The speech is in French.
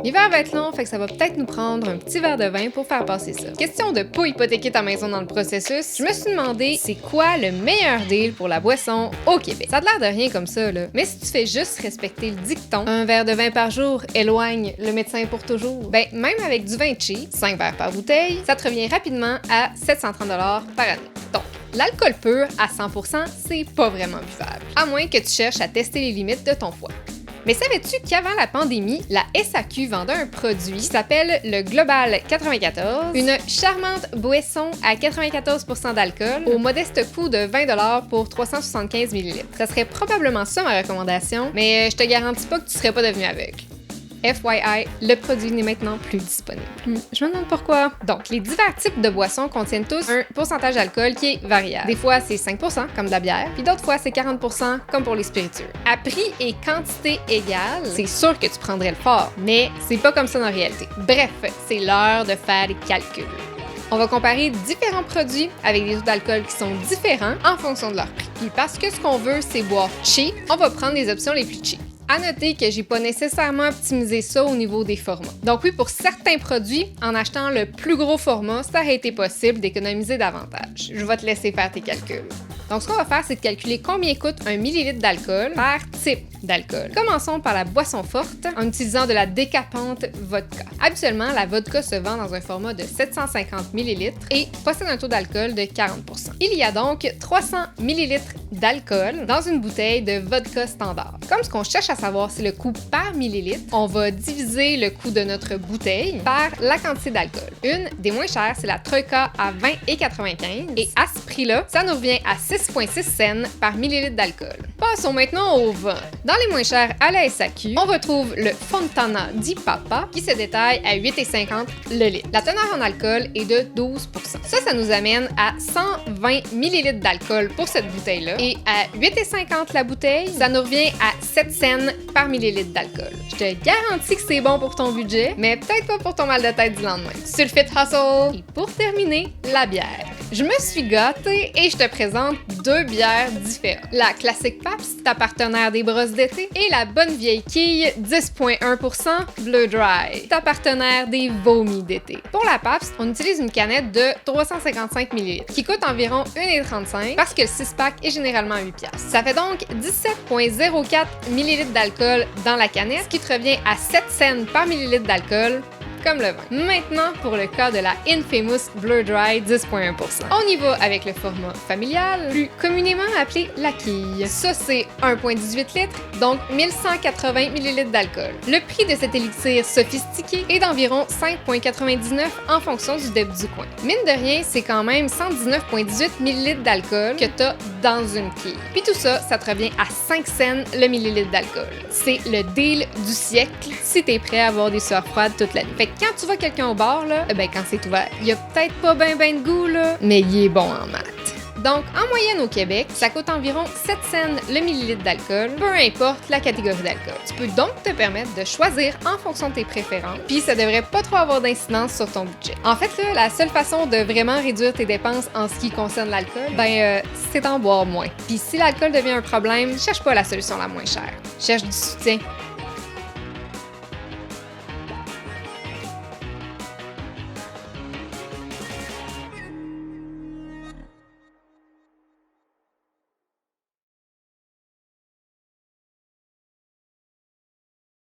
L'hiver va être long, fait que ça va peut-être nous prendre un petit verre de vin pour faire passer ça. Question de pas hypothéquer ta maison dans le processus, je me suis demandé c'est quoi le meilleur deal pour la boisson au Québec. Ça a l'air de rien comme ça, là. Mais si tu fais juste respecter le dicton, un verre de vin par jour éloigne le médecin pour toujours, ben même avec du vin cheap, 5 verres par bouteille, ça te revient rapidement à 730$ par année. Donc, l'alcool pur à 100%, c'est pas vraiment buvable, à moins que tu cherches à tester les limites de ton foie. Mais savais-tu qu'avant la pandémie, la SAQ vendait un produit qui s'appelle le Global 94, une charmante boisson à 94% d'alcool au modeste coût de 20$ pour 375 ml. Ça serait probablement ça ma recommandation, mais je te garantis pas que tu serais pas devenu aveugle. FYI, le produit n'est maintenant plus disponible. Je me demande pourquoi. Donc, les divers types de boissons contiennent tous un pourcentage d'alcool qui est variable. Des fois, c'est 5%, comme de la bière, puis d'autres fois, c'est 40%, comme pour les spiritueux. À prix et quantité égales, c'est sûr que tu prendrais le fort, mais c'est pas comme ça dans la réalité. Bref, c'est l'heure de faire des calculs. On va comparer différents produits avec des taux d'alcool qui sont différents en fonction de leur prix. Puis parce que ce qu'on veut, c'est boire cheap, on va prendre les options les plus cheap. À noter que j'ai pas nécessairement optimisé ça au niveau des formats. Donc oui, pour certains produits, en achetant le plus gros format, ça aurait été possible d'économiser davantage. Je vais te laisser faire tes calculs. Donc ce qu'on va faire, c'est de calculer combien coûte un millilitre d'alcool par type d'alcool. Commençons par la boisson forte en utilisant de la décapante vodka. Habituellement, la vodka se vend dans un format de 750 ml et possède un taux d'alcool de 40%. Il y a donc 300 ml d'alcool dans une bouteille de vodka standard. Comme ce qu'on cherche à savoir c'est le coût par millilitre, on va diviser le coût de notre bouteille par la quantité d'alcool. Une des moins chères, c'est la Troika à 20,95 et à ce prix-là, ça nous revient à 6,6 cents par millilitre d'alcool. Passons maintenant au vin. Dans les moins chers à la SAQ, on retrouve le Fontana di Papa qui se détaille à 8,50 le litre. La teneur en alcool est de 12%. Ça nous amène à 120 ml d'alcool pour cette bouteille-là. Et à 8,50 la bouteille, ça nous revient à 7 cents par millilitre d'alcool. Je te garantis que c'est bon pour ton budget, mais peut-être pas pour ton mal de tête du lendemain. Sulfite Hustle! Et pour terminer, la bière. Je me suis gâtée et je te présente deux bières différentes. La classique Pabst, ta partenaire des brosses d'été, et la bonne vieille quille 10,1% Bleu Dry, ta partenaire des vomis d'été. Pour la Pabst, on utilise une canette de 355 ml qui coûte environ 1,35$ parce que le 6-pack est généralement à 8$. Ça fait donc 17,04 ml d'alcool dans la canette, ce qui te revient à 7 cents par millilitre d'alcool, comme le vin. Maintenant, pour le cas de la Infamous Bleu Dry 10,1%. On y va avec le format familial, plus communément appelé la quille. Ça, c'est 1,18 litres, donc 1180 ml d'alcool. Le prix de cet élixir sophistiqué est d'environ 5,99$ en fonction du débit du coin. Mine de rien, c'est quand même 119,18 ml d'alcool que t'as dans une quille. Puis tout ça, ça te revient à 5 cents le millilitre d'alcool. C'est le deal du siècle si t'es prêt à avoir des sueurs froides toute la nuit. Fait que quand tu vois quelqu'un au bar, là, ben quand c'est ouvert, il y a peut-être pas ben de goût, là, mais il est bon en maths. Donc, en moyenne au Québec, ça coûte environ 7 cents le millilitre d'alcool, peu importe la catégorie d'alcool. Tu peux donc te permettre de choisir en fonction de tes préférences, puis ça devrait pas trop avoir d'incidence sur ton budget. En fait, là, la seule façon de vraiment réduire tes dépenses en ce qui concerne l'alcool, c'est d'en boire moins. Puis si l'alcool devient un problème, cherche pas la solution la moins chère. Cherche du soutien.